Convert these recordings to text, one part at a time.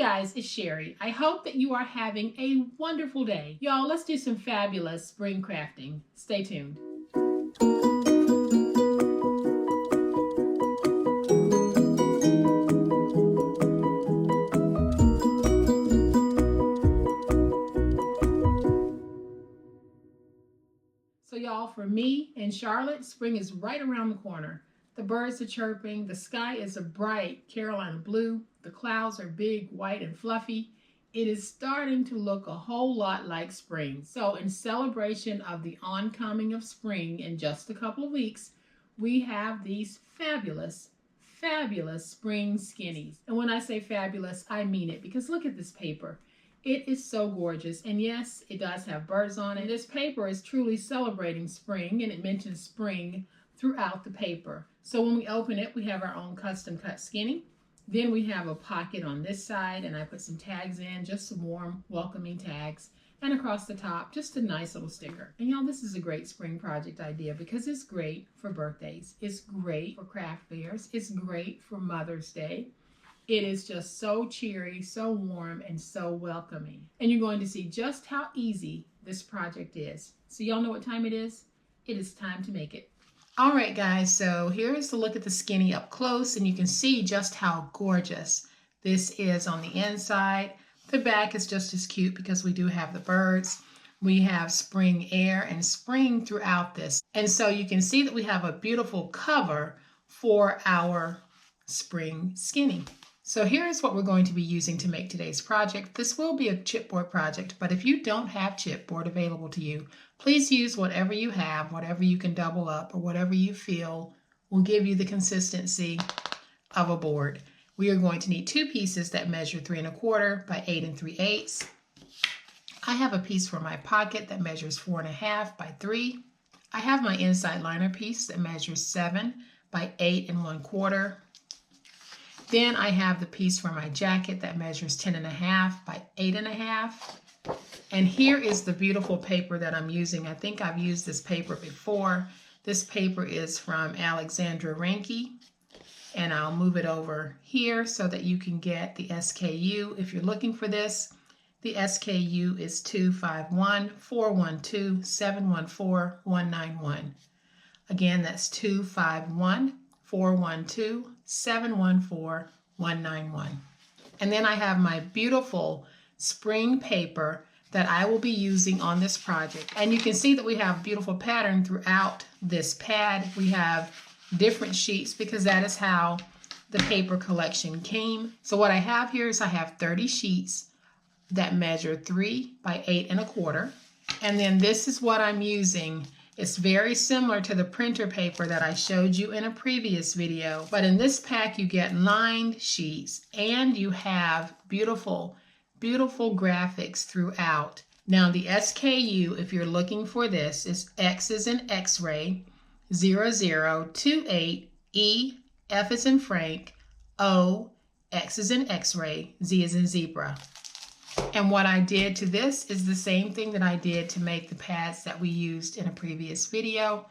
guys, it's Sherry. I hope that you are having a wonderful day. Y'all, let's do some fabulous spring crafting. Stay tuned. So y'all, for me in Charlotte, spring is right around the corner. The birds are chirping, the sky is a bright Carolina blue, the clouds are big, white, and fluffy. It is starting to look a whole lot like spring. So in celebration of the oncoming of spring in just a couple of weeks, we have these fabulous spring skinnies. And when I say fabulous, I mean it, because look at this paper. It is so gorgeous, and yes, it does have birds on it. This paper is truly celebrating spring, and it mentions spring throughout the paper. So when we open it, we have our own custom cut skinny. Then we have a pocket on this side, and I put some tags in, just some warm, welcoming tags. And across the top, just a nice little sticker. And y'all, this is a great spring project idea because it's great for birthdays. It's great for craft fairs. It's great for Mother's Day. It is just so cheery, so warm, and so welcoming. And you're going to see just how easy this project is. So y'all know what time it is? It is time to make it. All right, guys, so here's the look at the skinny up close, and you can see just how gorgeous this is on the inside. The back is just as cute because we do have the birds. We have spring air and spring throughout this. And so you can see that we have a beautiful cover for our spring skinny. So here's what we're going to be using to make today's project. This will be a chipboard project, but if you don't have chipboard available to you, please use whatever you have, whatever you can double up, or whatever you feel will give you the consistency of a board. We are going to need two pieces that measure 3 1/4 by 8 3/8. I have a piece for my pocket that measures 4 1/2 by 3. I have my inside liner piece that measures 7 by 8 1/4. Then I have the piece for my jacket that measures 10 1/2 by 8 1/2. And here is the beautiful paper that I'm using. I think I've used this paper before. This paper is from Alexandra Ranke. And I'll move it over here so that you can get the SKU. If you're looking for this, the SKU is 251-412-714-191. Again, that's 251-412-714-191. And then I have my beautiful spring paper that I will be using on this project. And you can see that we have beautiful pattern throughout this pad. We have different sheets because that is how the paper collection came. So what I have here is I have 30 sheets that measure 3 by 8 1/4. And then this is what I'm using. It's very similar to the printer paper that I showed you in a previous video. But in this pack, you get lined sheets and you have beautiful graphics throughout. Now the SKU, if you're looking for this, is X as in X-ray, 0028 E, F as in Frank, O, X as in X-ray, Z as in zebra. And what I did to this is the same thing that I did to make the pads that we used in a previous video.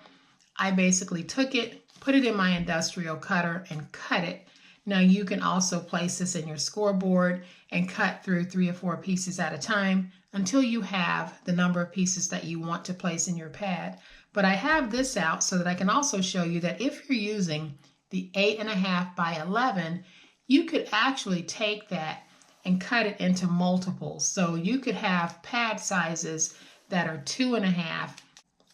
I basically took it, put it in my industrial cutter, and cut it. Now you can also place this in your scoreboard and cut through 3 or 4 pieces at a time until you have the number of pieces that you want to place in your pad. But I have this out so that I can also show you that if you're using the 8 1/2 by 11, you could actually take that and cut it into multiples. So you could have pad sizes that are 2 1/2,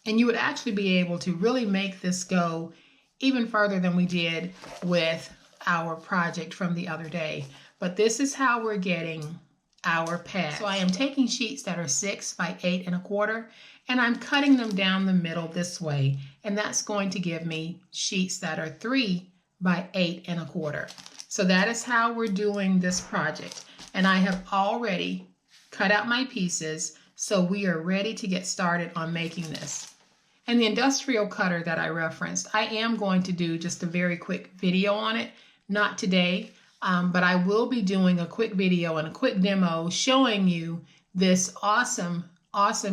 and you would actually be able to really make this go even further than we did with our project from the other day. But this is how we're getting our pad. So I am taking sheets that are 6 by 8 1/4, and I'm cutting them down the middle this way. And that's going to give me sheets that are 3 by 8 1/4. So that is how we're doing this project. And I have already cut out my pieces, so we are ready to get started on making this. And the industrial cutter that I referenced, I am going to do just a very quick video on it. Not today, but I will be doing a quick video and a quick demo showing you this awesome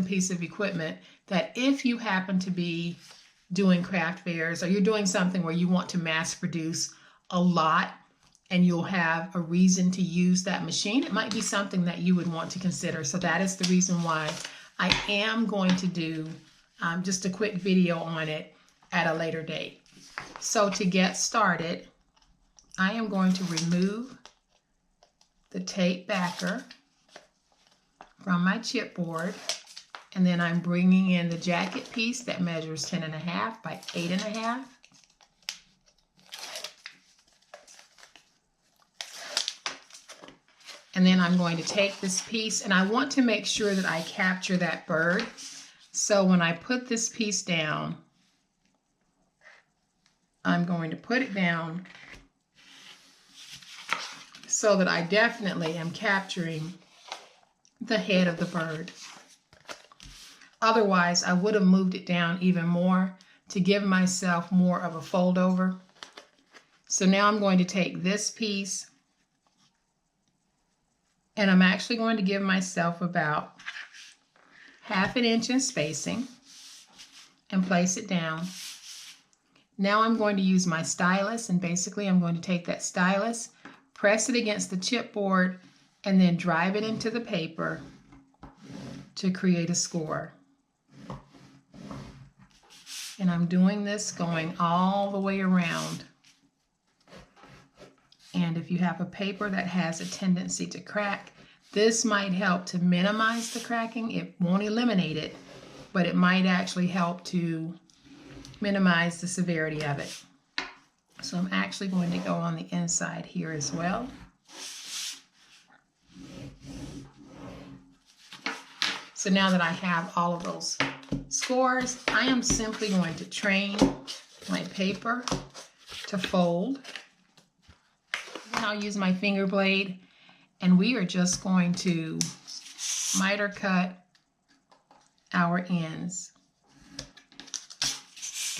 piece of equipment that if you happen to be doing craft fairs or you're doing something where you want to mass produce a lot and you'll have a reason to use that machine, it might be something that you would want to consider. So that is the reason why I am going to do just a quick video on it at a later date. So to get started, I am going to remove the tape backer from my chipboard, and then I'm bringing in the jacket piece that measures 10.5 by 8.5. And then I'm going to take this piece, and I want to make sure that I capture that bird. So when I put this piece down, I'm going to put it down so that I definitely am capturing the head of the bird. Otherwise, I would have moved it down even more to give myself more of a fold over. So now I'm going to take this piece, and I'm actually going to give myself about 1/2 inch in spacing and place it down. Now I'm going to use my stylus, and basically I'm going to take that stylus, press it against the chipboard, and then drive it into the paper to create a score. And I'm doing this going all the way around. And if you have a paper that has a tendency to crack, this might help to minimize the cracking. It won't eliminate it, but it might actually help to minimize the severity of it. So I'm actually going to go on the inside here as well. So now that I have all of those scores, I am simply going to train my paper to fold. Then I'll use my finger blade, and we are just going to miter cut our ends.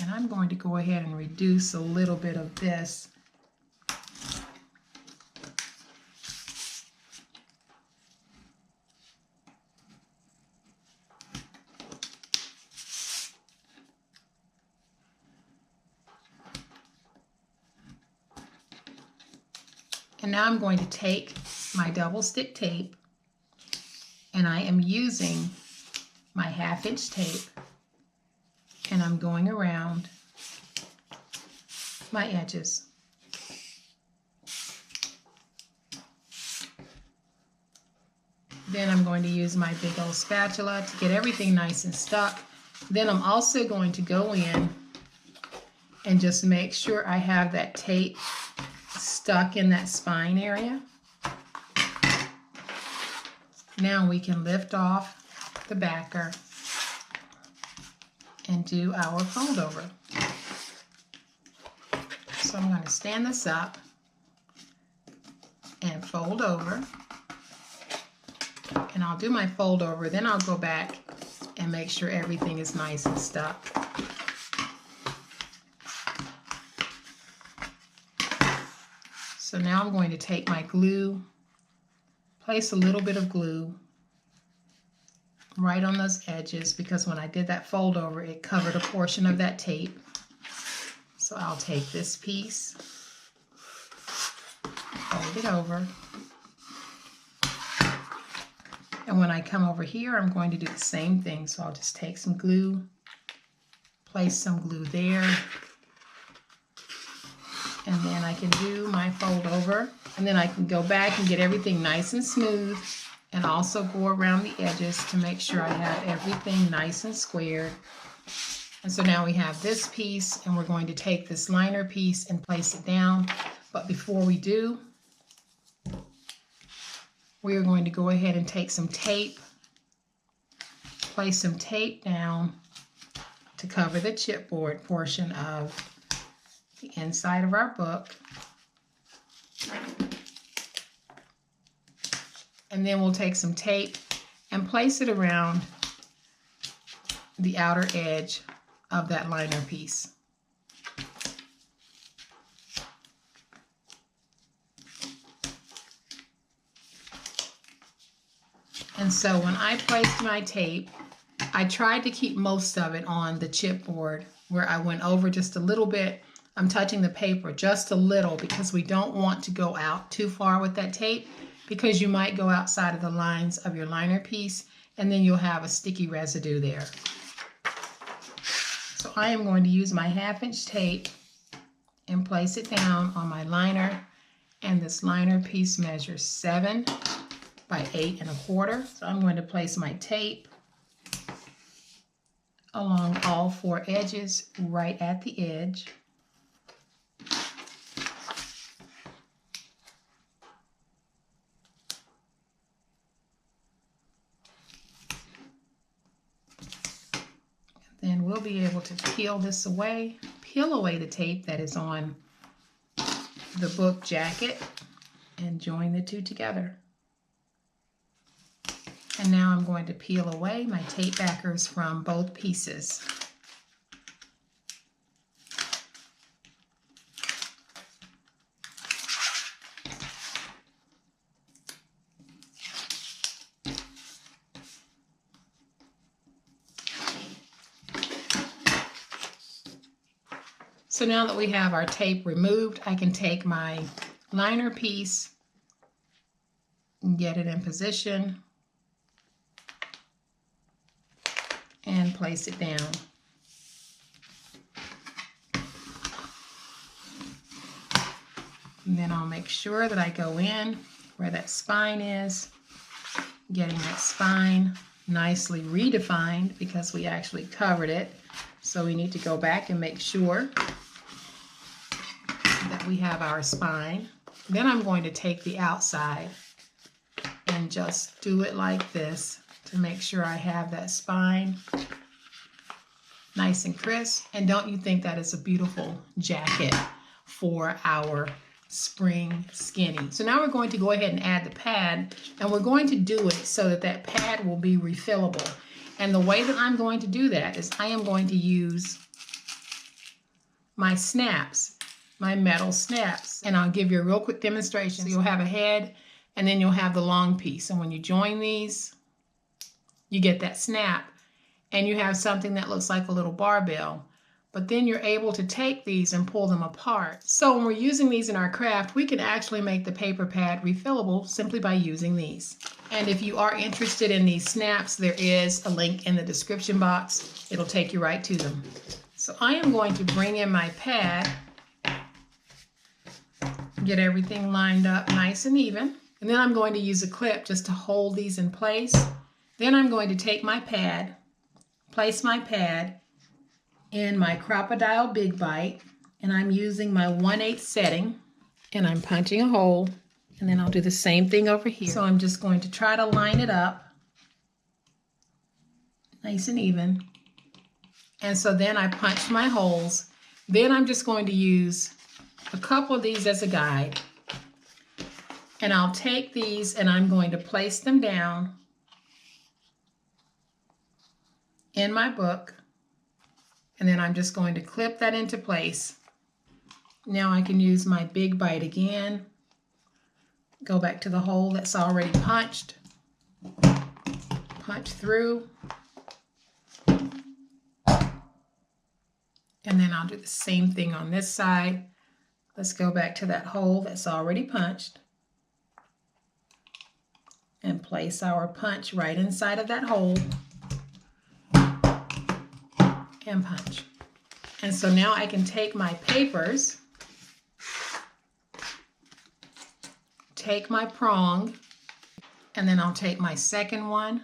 And I'm going to go ahead and reduce a little bit of this. And now I'm going to take my double stick tape, and I am using my 1/2 inch tape, and I'm going around my edges. Then I'm going to use my big old spatula to get everything nice and stuck. Then I'm also going to go in and just make sure I have that tape stuck in that spine area. Now we can lift off the backer and do our fold over. So I'm going to stand this up and fold over. And I'll do my fold over, then I'll go back and make sure everything is nice and stuck. So now I'm going to take my glue, place a little bit of glue right on those edges, because when I did that fold over, it covered a portion of that tape. So I'll take this piece, fold it over, and when I come over here, I'm going to do the same thing. So I'll just take some glue, place some glue there, and then I can do my fold over, and then I can go back and get everything nice and smooth, and also go around the edges to make sure I have everything nice and squared. And so now we have this piece, and we're going to take this liner piece and place it down. But before we do, we are going to go ahead and take some tape, place some tape down to cover the chipboard portion of the inside of our book. And then we'll take some tape and place it around the outer edge of that liner piece. And so when I placed my tape, I tried to keep most of it on the chipboard, where I went over just a little bit I'm touching the paper just a little because we don't want to go out too far with that tape, because you might go outside of the lines of your liner piece and then you'll have a sticky residue there. So I am going to use my 1/2 inch tape and place it down on my liner, and this liner piece measures 7 by 8 1/4. So I'm going to place my tape along all 4 edges right at the edge. Then we'll be able to peel away the tape that is on the book jacket, and join the two together. And now I'm going to peel away my tape backers from both pieces. So now that we have our tape removed, I can take my liner piece and get it in position and place it down. And then I'll make sure that I go in where that spine is, getting that spine nicely redefined because we actually covered it. So we need to go back and make sure that we have our spine. Then I'm going to take the outside and just do it like this to make sure I have that spine nice and crisp. And don't you think that is a beautiful jacket for our spring skinny? So now we're going to go ahead and add the pad, and we're going to do it so that that pad will be refillable. And the way that I'm going to do that is I am going to use my snaps, my metal snaps. And I'll give you a real quick demonstration. So you'll have a head, and then you'll have the long piece. And when you join these, you get that snap, and you have something that looks like a little barbell. But then you're able to take these and pull them apart. So when we're using these in our craft, we can actually make the paper pad refillable simply by using these. And if you are interested in these snaps, there is a link in the description box. It'll take you right to them. So I am going to bring in my pad, get everything lined up nice and even. And then I'm going to use a clip just to hold these in place. Then I'm going to take my pad, place my pad in my Crocodile Big Bite, and I'm using my 1/8 setting, and I'm punching a hole, and then I'll do the same thing over here. So I'm just going to try to line it up nice and even. And so then I punch my holes. Then I'm just going to use a couple of these as a guide, and I'll take these and I'm going to place them down in my book. And then I'm just going to clip that into place. Now I can use my big bite again. Go back to the hole that's already punched. Punch through. And then I'll do the same thing on this side. Let's go back to that hole that's already punched. And place our punch right inside of that hole. And punch. And so now I can take my papers, take my prong, and then I'll take my second one,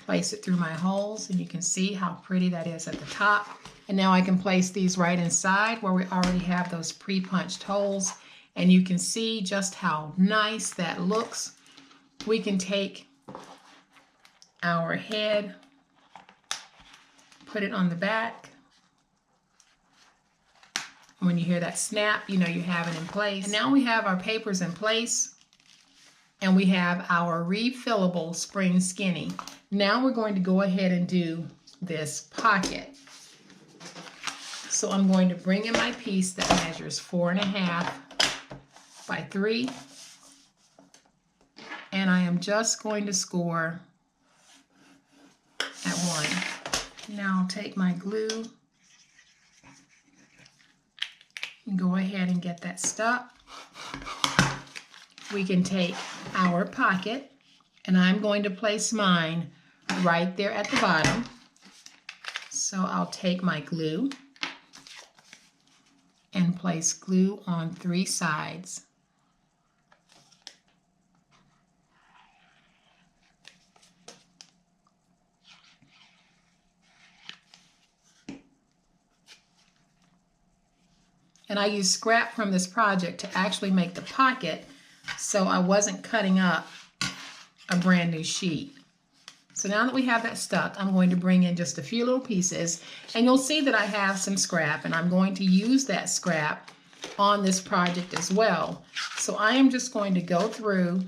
place it through my holes, and you can see how pretty that is at the top. And now I can place these right inside where we already have those pre-punched holes, and you can see just how nice that looks. We can take our head, put it on the back. When you hear that snap, you know you have it in place. And now we have our papers in place, and we have our refillable Spring Skinny. Now we're going to go ahead and do this pocket. So I'm going to bring in my piece that measures 4.5 by 3, and I am just going to score at 1. Now I'll take my glue Go ahead and get that stuck. We can take our pocket, and I'm going to place mine right there at the bottom. So I'll take my glue and place glue on 3 sides. And I used scrap from this project to actually make the pocket, so I wasn't cutting up a brand new sheet. So now that we have that stuck, I'm going to bring in just a few little pieces, and you'll see that I have some scrap, and I'm going to use that scrap on this project as well. So I am just going to go through,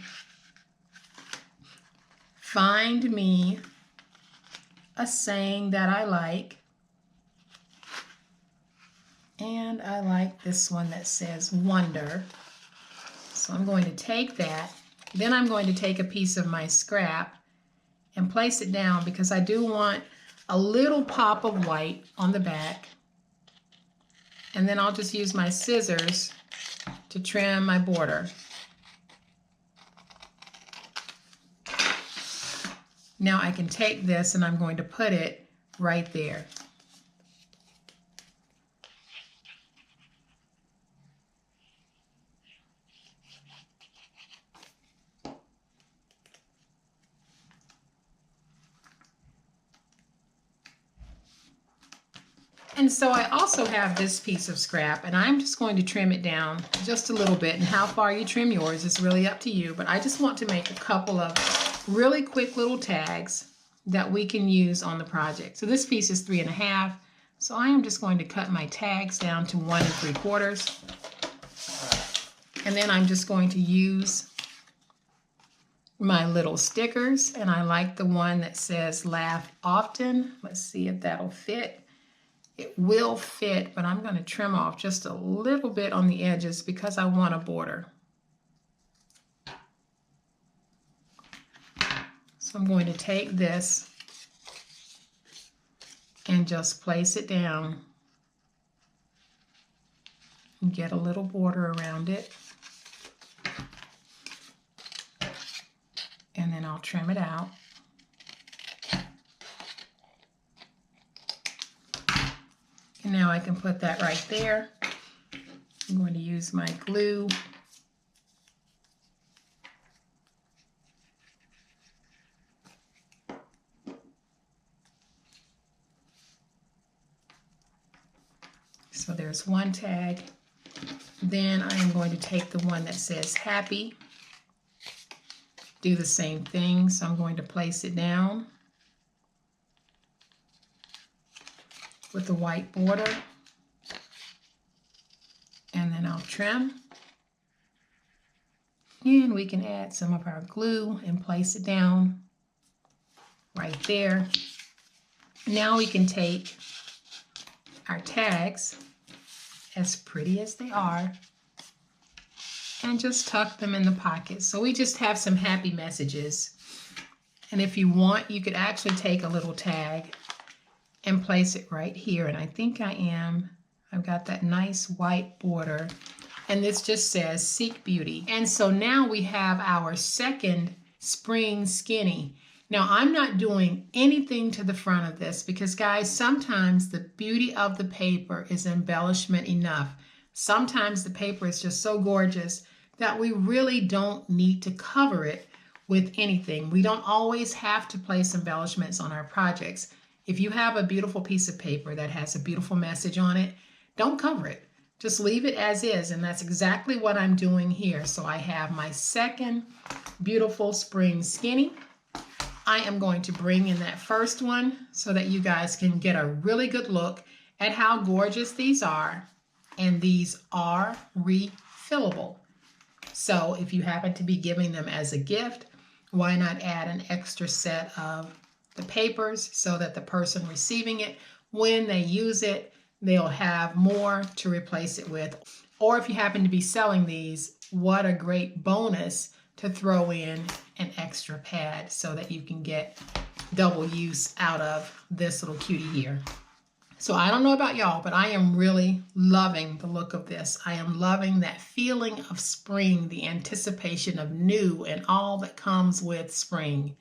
find me a saying that I like, and I like this one that says wonder. So I'm going to take that. Then I'm going to take a piece of my scrap and place it down because I do want a little pop of white on the back. And then I'll just use my scissors to trim my border. Now I can take this and I'm going to put it right there. And so I also have this piece of scrap, and I'm just going to trim it down just a little bit, and how far you trim yours is really up to you, but I just want to make a couple of really quick little tags that we can use on the project. So this piece is 3.5, so I am just going to cut my tags down to 1 3/4, and then I'm just going to use my little stickers, and I like the one that says laugh often. Let's see if that'll fit. It will fit, but I'm going to trim off just a little bit on the edges because I want a border. So I'm going to take this and just place it down and get a little border around it. And then I'll trim it out. And now I can put that right there. I'm going to use my glue. So there's one tag. Then I am going to take the one that says happy. Do the same thing. So I'm going to place it down with the white border, and then I'll trim, and we can add some of our glue and place it down right there. Now we can take our tags, as pretty as they are, and just tuck them in the pocket. So we just have some happy messages. And if you want, you could actually take a little tag and place it right here. And I think I've got that nice white border. And this just says Seek Beauty. And so now we have our second Spring Skinny. Now I'm not doing anything to the front of this because guys, sometimes the beauty of the paper is embellishment enough. Sometimes the paper is just so gorgeous that we really don't need to cover it with anything. We don't always have to place embellishments on our projects. If you have a beautiful piece of paper that has a beautiful message on it, don't cover it. Just leave it as is, and that's exactly what I'm doing here. So I have my second beautiful Spring Skinny. I am going to bring in that first one so that you guys can get a really good look at how gorgeous these are, and these are refillable. So if you happen to be giving them as a gift, why not add an extra set of the papers so that the person receiving it, when they use it, they'll have more to replace it with. Or if you happen to be selling these, what a great bonus to throw in an extra pad so that you can get double use out of this little cutie here. So I don't know about y'all, but I am really loving the look of this. I am loving that feeling of spring, the anticipation of new and all that comes with spring.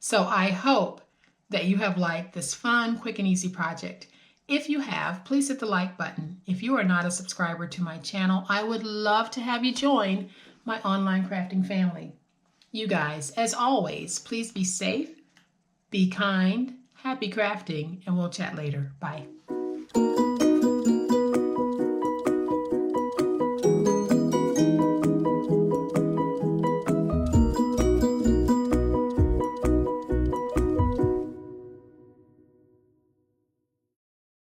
So I hope that you have liked this fun, quick, and easy project. If you have, please hit the like button. If you are not a subscriber to my channel, I would love to have you join my online crafting family. You guys, as always, please be safe, be kind, happy crafting, and we'll chat later. Bye.